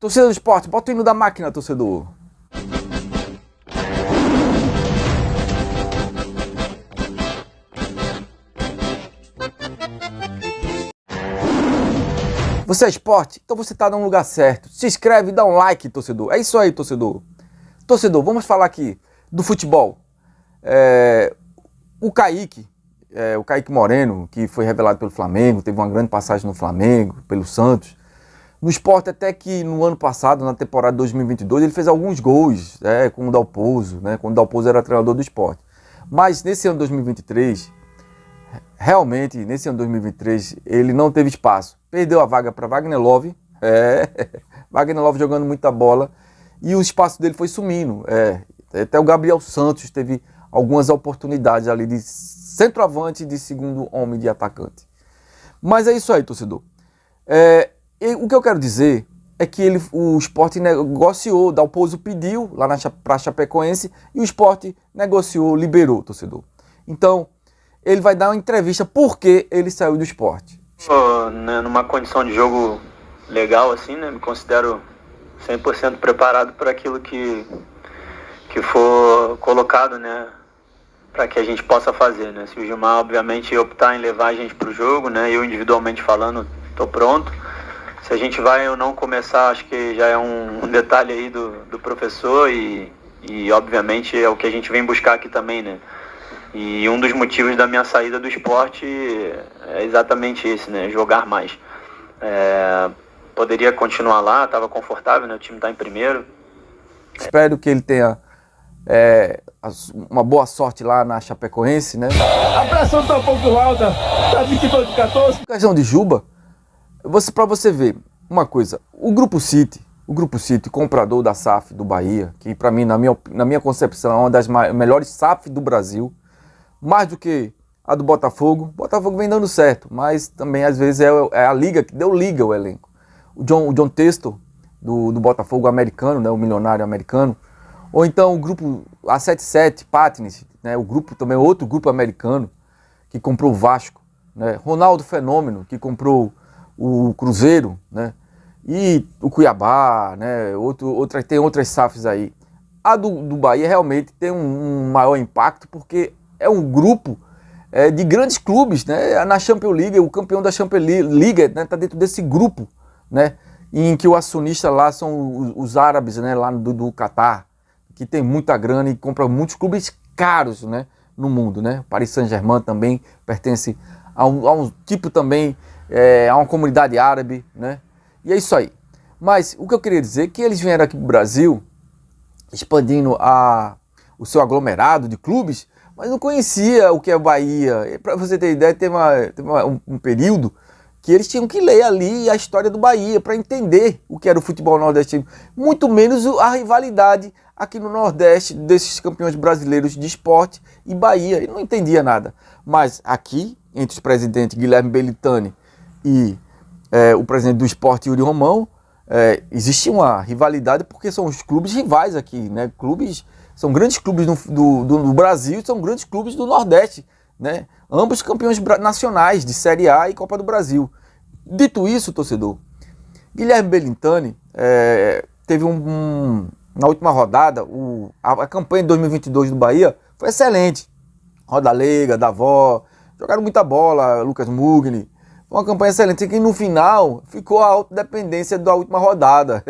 Torcedor do Sport, bota o hino da máquina, torcedor. Você é esporte? Então você está no lugar certo. Se inscreve e dá um like, torcedor. É isso aí, torcedor. Torcedor, vamos falar aqui do futebol. O Kaique Moreno, que foi revelado pelo Flamengo, teve uma grande passagem no Flamengo, pelo Santos. No Sport, até que no ano passado, na temporada 2022, ele fez alguns gols com o Dalpozo, quando o Dalpozo era treinador do Sport. Mas nesse ano 2023, realmente, ele não teve espaço. Perdeu a vaga para Wagner Love, Wagner Love jogando muita bola, e o espaço dele foi sumindo. Até o Gabriel Santos teve algumas oportunidades ali de centroavante, de segundo homem, de atacante. Mas é isso aí, torcedor. O que eu quero dizer é que o Sport negociou, o Dalpozo pediu lá para a Chapecoense, e o Sport negociou, liberou, torcedor. Então, ele vai dar uma entrevista por que ele saiu do Sport. Numa condição de jogo legal, assim, me considero 100% preparado para aquilo que for colocado, para que a gente possa fazer, Se o Gilmar, obviamente, optar em levar a gente para o jogo, eu individualmente falando, estou pronto. Se a gente vai ou não começar, acho que já é um detalhe aí do professor e obviamente é o que a gente vem buscar aqui também, E um dos motivos da minha saída do esporte é exatamente esse, jogar mais. Poderia continuar lá, estava confortável, o time está em primeiro. Espero que ele tenha uma boa sorte lá na Chapecoense, A pressão está um pouco alta, está 22 de 14. Questão de Juba, para você ver uma coisa, o Grupo City, comprador da SAF do Bahia, que para mim, na minha concepção, é uma das melhores SAF do Brasil, mais do que a do Botafogo. O Botafogo vem dando certo, mas também às vezes é a liga que deu liga ao elenco. O John Textor, do Botafogo americano, o milionário americano, ou então o grupo A77, Patins, também outro grupo americano, que comprou o Vasco, Ronaldo Fenômeno, que comprou o Cruzeiro, e o Cuiabá, tem outras SAFs aí. A do Bahia realmente tem um maior impacto, porque é um grupo de grandes clubes, na Champions League, o campeão da Champions League está dentro desse grupo, em que o acionista lá são os árabes, lá do Catar, que tem muita grana e compra muitos clubes caros, no mundo, Paris Saint-Germain também pertence a um tipo também, a uma comunidade árabe, E é isso aí. Mas o que eu queria dizer é que eles vieram aqui para o Brasil, expandindo o seu aglomerado de clubes, mas não conhecia o que é o Bahia. Para você ter ideia, teve um período que eles tinham que ler ali a história do Bahia para entender o que era o futebol nordestino. Muito menos a rivalidade aqui no Nordeste desses campeões brasileiros de esporte e Bahia. Ele não entendia nada. Mas aqui, entre os presidentes Guilherme Belintani e o presidente do Sport, Yuri Romão, existe uma rivalidade porque são os clubes rivais aqui, são grandes clubes do Brasil e são grandes clubes do Nordeste, ambos campeões nacionais de Série A e Copa do Brasil. Dito isso, torcedor, Guilherme Belintani teve na última rodada, a campanha de 2022 do Bahia foi excelente. Roda Leiga, Davó, jogaram muita bola, Lucas Mugni. Foi uma campanha excelente, que no final ficou a autodependência da última rodada.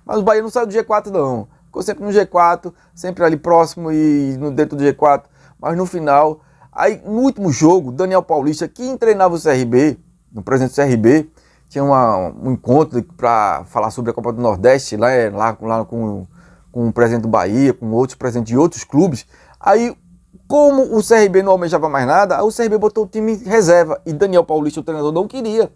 Mas o Bahia não saiu do G4 não. Ficou sempre no G4, sempre ali próximo e dentro do G4. Mas no final, aí no último jogo, Daniel Paulista, que treinava o CRB, no presidente do CRB, tinha um encontro para falar sobre a Copa do Nordeste, lá com o presidente do Bahia, com outros presidentes de outros clubes. Aí, como o CRB não almejava mais nada, o CRB botou o time em reserva. E Daniel Paulista, o treinador, não queria.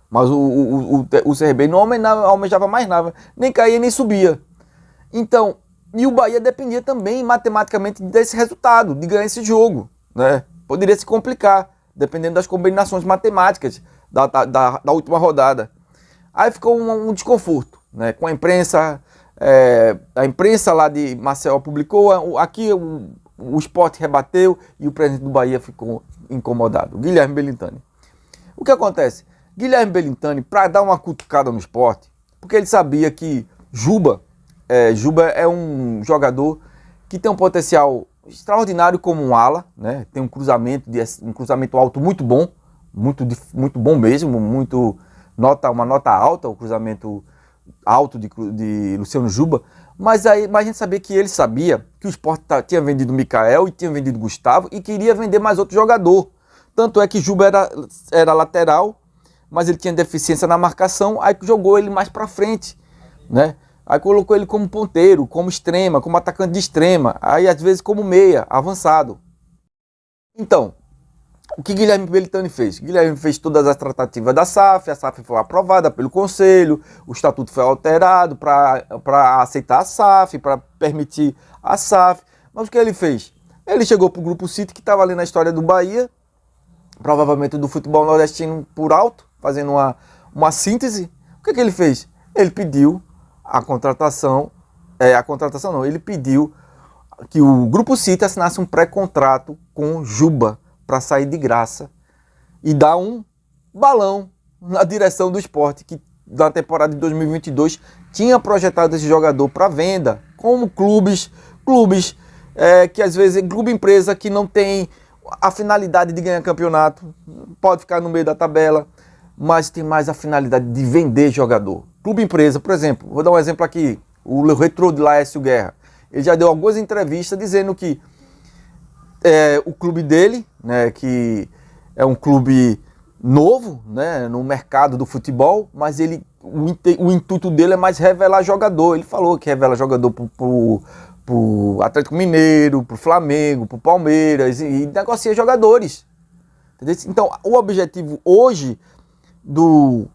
Mas o CRB não almejava mais nada. Nem caía, nem subia. Então, e o Bahia dependia também, matematicamente, desse resultado, de ganhar esse jogo. Poderia se complicar, dependendo das combinações matemáticas da última rodada. Aí ficou um desconforto, com a imprensa. A imprensa lá de Maceió publicou, aqui o Sport rebateu e o presidente do Bahia ficou incomodado, Guilherme Belintani. O que acontece? Guilherme Belintani, para dar uma cutucada no Sport, porque ele sabia que Juba é um jogador que tem um potencial extraordinário como um ala, né? Tem um cruzamento alto muito bom, muito bom mesmo, uma nota alta, o cruzamento alto de Luciano Juba, mas a gente sabia que o Sport tinha vendido Mikael e tinha vendido Gustavo e queria vender mais outro jogador. Tanto é que Juba era lateral, mas ele tinha deficiência na marcação, aí jogou ele mais para frente, né? Aí colocou ele como ponteiro, como extrema, como atacante de extrema, aí às vezes como meia, avançado. Então, o que Guilherme Belitani fez? Guilherme fez todas as tratativas da SAF, a SAF foi aprovada pelo Conselho, o estatuto foi alterado para aceitar a SAF, para permitir a SAF. Mas o que ele fez? Ele chegou para o Grupo City, que estava ali na história do Bahia, provavelmente do futebol nordestino por alto, fazendo uma síntese. O que ele fez? Ele pediu ele pediu que o Grupo City assinasse um pré-contrato com Juba para sair de graça e dar um balão na direção do Sport, que na temporada de 2022 tinha projetado esse jogador para venda, como clubes que às vezes, clube empresa que não tem a finalidade de ganhar campeonato, pode ficar no meio da tabela, mas tem mais a finalidade de vender jogador. Clube empresa, por exemplo, vou dar um exemplo aqui, o Retrô de Laércio Guerra, ele já deu algumas entrevistas dizendo que o clube dele, né, que é um clube novo, né, no mercado do futebol, mas o intuito dele é mais revelar jogador. Ele falou que revela jogador pro Atlético Mineiro, pro Flamengo, pro Palmeiras e negocia jogadores. Entendeu? Então, o objetivo hoje do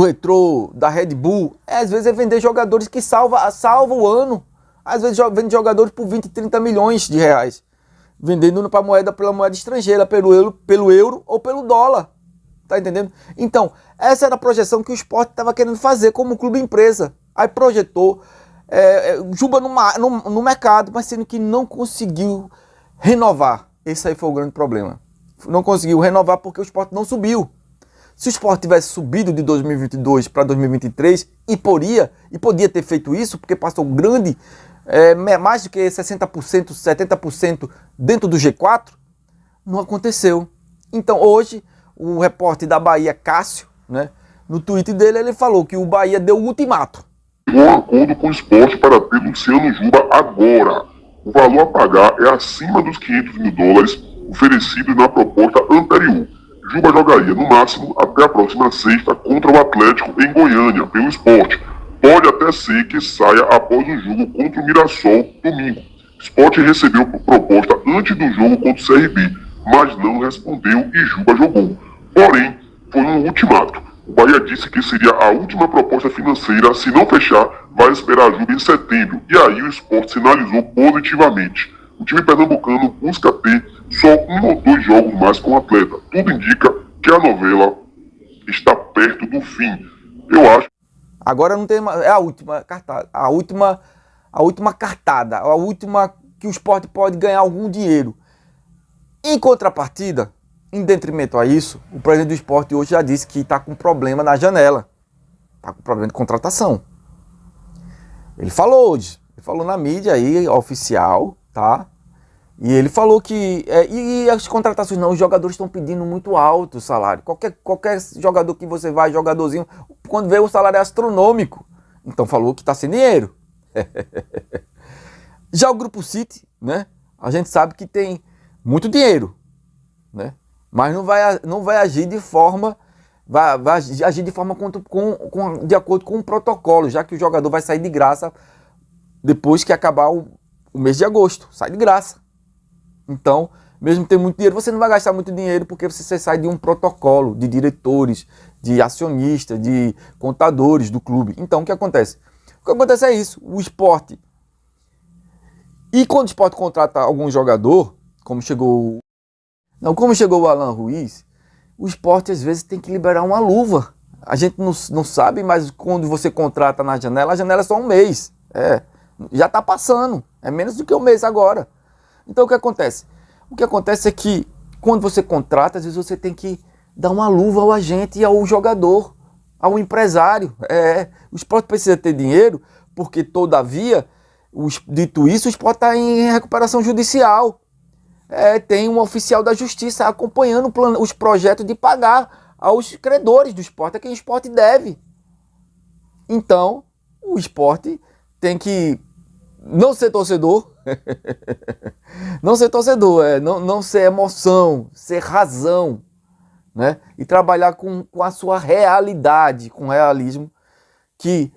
Retrô, da Red Bull, às vezes é vender jogadores que salva o ano. Às vezes vende jogadores por 20, 30 milhões de reais. Vendendo pela moeda estrangeira, pelo euro ou pelo dólar. Tá entendendo? Então, essa era a projeção que o Sport estava querendo fazer como clube empresa. Aí projetou Juba no mercado, mas sendo que não conseguiu renovar. Esse aí foi o grande problema. Não conseguiu renovar porque o Sport não subiu. Se o Sport tivesse subido de 2022 para 2023, e podia ter feito isso, porque passou mais do que 60%, 70% dentro do G4, não aconteceu. Então hoje, o repórter da Bahia, Cássio, né, no tweet dele, ele falou que o Bahia deu um ultimato. Chegou a um acordo com o Sport para ter Luciano Juba agora. O valor a pagar é acima dos 500 mil dólares oferecidos na proposta anterior. Juba jogaria no máximo até a próxima sexta contra o Atlético em Goiânia, pelo Sport. Pode até ser que saia após o jogo contra o Mirassol domingo. Sport recebeu proposta antes do jogo contra o CRB, mas não respondeu e Juba jogou. Porém, foi um ultimato. O Bahia disse que seria a última proposta financeira. Se não fechar, vai esperar a Juba em setembro. E aí o Sport sinalizou positivamente. O time pernambucano busca ter só 1 ou 2 jogos mais com o atleta. Tudo indica que a novela está perto do fim. Eu acho. Agora não tem mais. É a última cartada. A última cartada. A última que o Sport pode ganhar algum dinheiro. Em contrapartida, em detrimento a isso, o presidente do Sport hoje já disse que está com problema na janela. Está com problema de contratação. Ele falou hoje. Ele falou na mídia aí, oficial, tá? E ele falou que... e as contratações não, os jogadores estão pedindo muito alto o salário. Qualquer jogador que você vai, jogadorzinho, quando vê o salário é astronômico. Então falou que está sem dinheiro. Já o Grupo City, né? A gente sabe que tem muito dinheiro, né? Mas não vai agir de forma... Vai agir de forma de acordo com o protocolo, já que o jogador vai sair de graça depois que acabar o mês de agosto. Sai de graça. Então, mesmo tendo muito dinheiro, você não vai gastar muito dinheiro porque você sai de um protocolo de diretores, de acionistas, de contadores do clube. Então, o que acontece? O que acontece é isso. O Sport... E quando o Sport contrata algum jogador, como chegou o Alan Ruiz, o Sport às vezes tem que liberar uma luva. A gente não sabe, mas quando você contrata na janela, a janela é só um mês. Já está passando. É menos do que um mês agora. Então o que acontece? O que acontece é que quando você contrata, às vezes você tem que dar uma luva ao agente e ao jogador. ao empresário. O esporte precisa ter dinheiro, porque, todavia, dito isso, o esporte está em recuperação judicial. Tem um oficial da justiça acompanhando os projetos de pagar aos credores do esporte, a quem o esporte deve. Então, o esporte tem que não ser torcedor, não ser torcedor, não ser emoção, ser razão, né? E trabalhar com a sua realidade, com realismo, que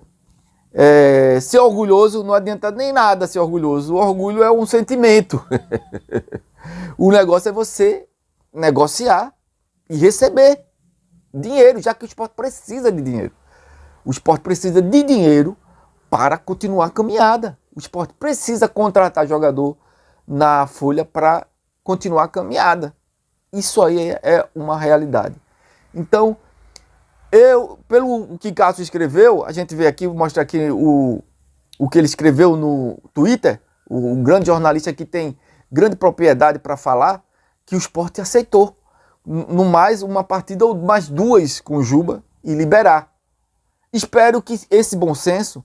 ser orgulhoso não adianta nem nada ser orgulhoso. O orgulho é um sentimento. O negócio é você negociar e receber dinheiro, já que o esporte precisa de dinheiro. O esporte precisa de dinheiro para continuar a caminhada. O esporte precisa contratar jogador na folha para continuar a caminhada. Isso aí é uma realidade. Então, pelo que Cássio escreveu, a gente vê aqui, mostra aqui o que ele escreveu no Twitter, o grande jornalista que tem grande propriedade para falar, que o esporte aceitou. No mais, uma partida ou mais duas com o Juba e liberar. Espero que esse bom senso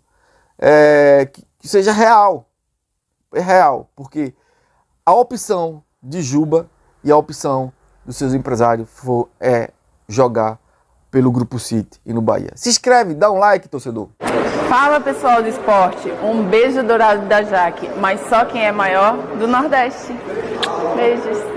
que seja real. É real, porque a opção de Juba e a opção dos seus empresários é jogar pelo Grupo City e no Bahia. Se inscreve, dá um like, torcedor. Fala, pessoal do esporte, um beijo dourado da Jaque, mas só quem é maior do Nordeste. Beijos.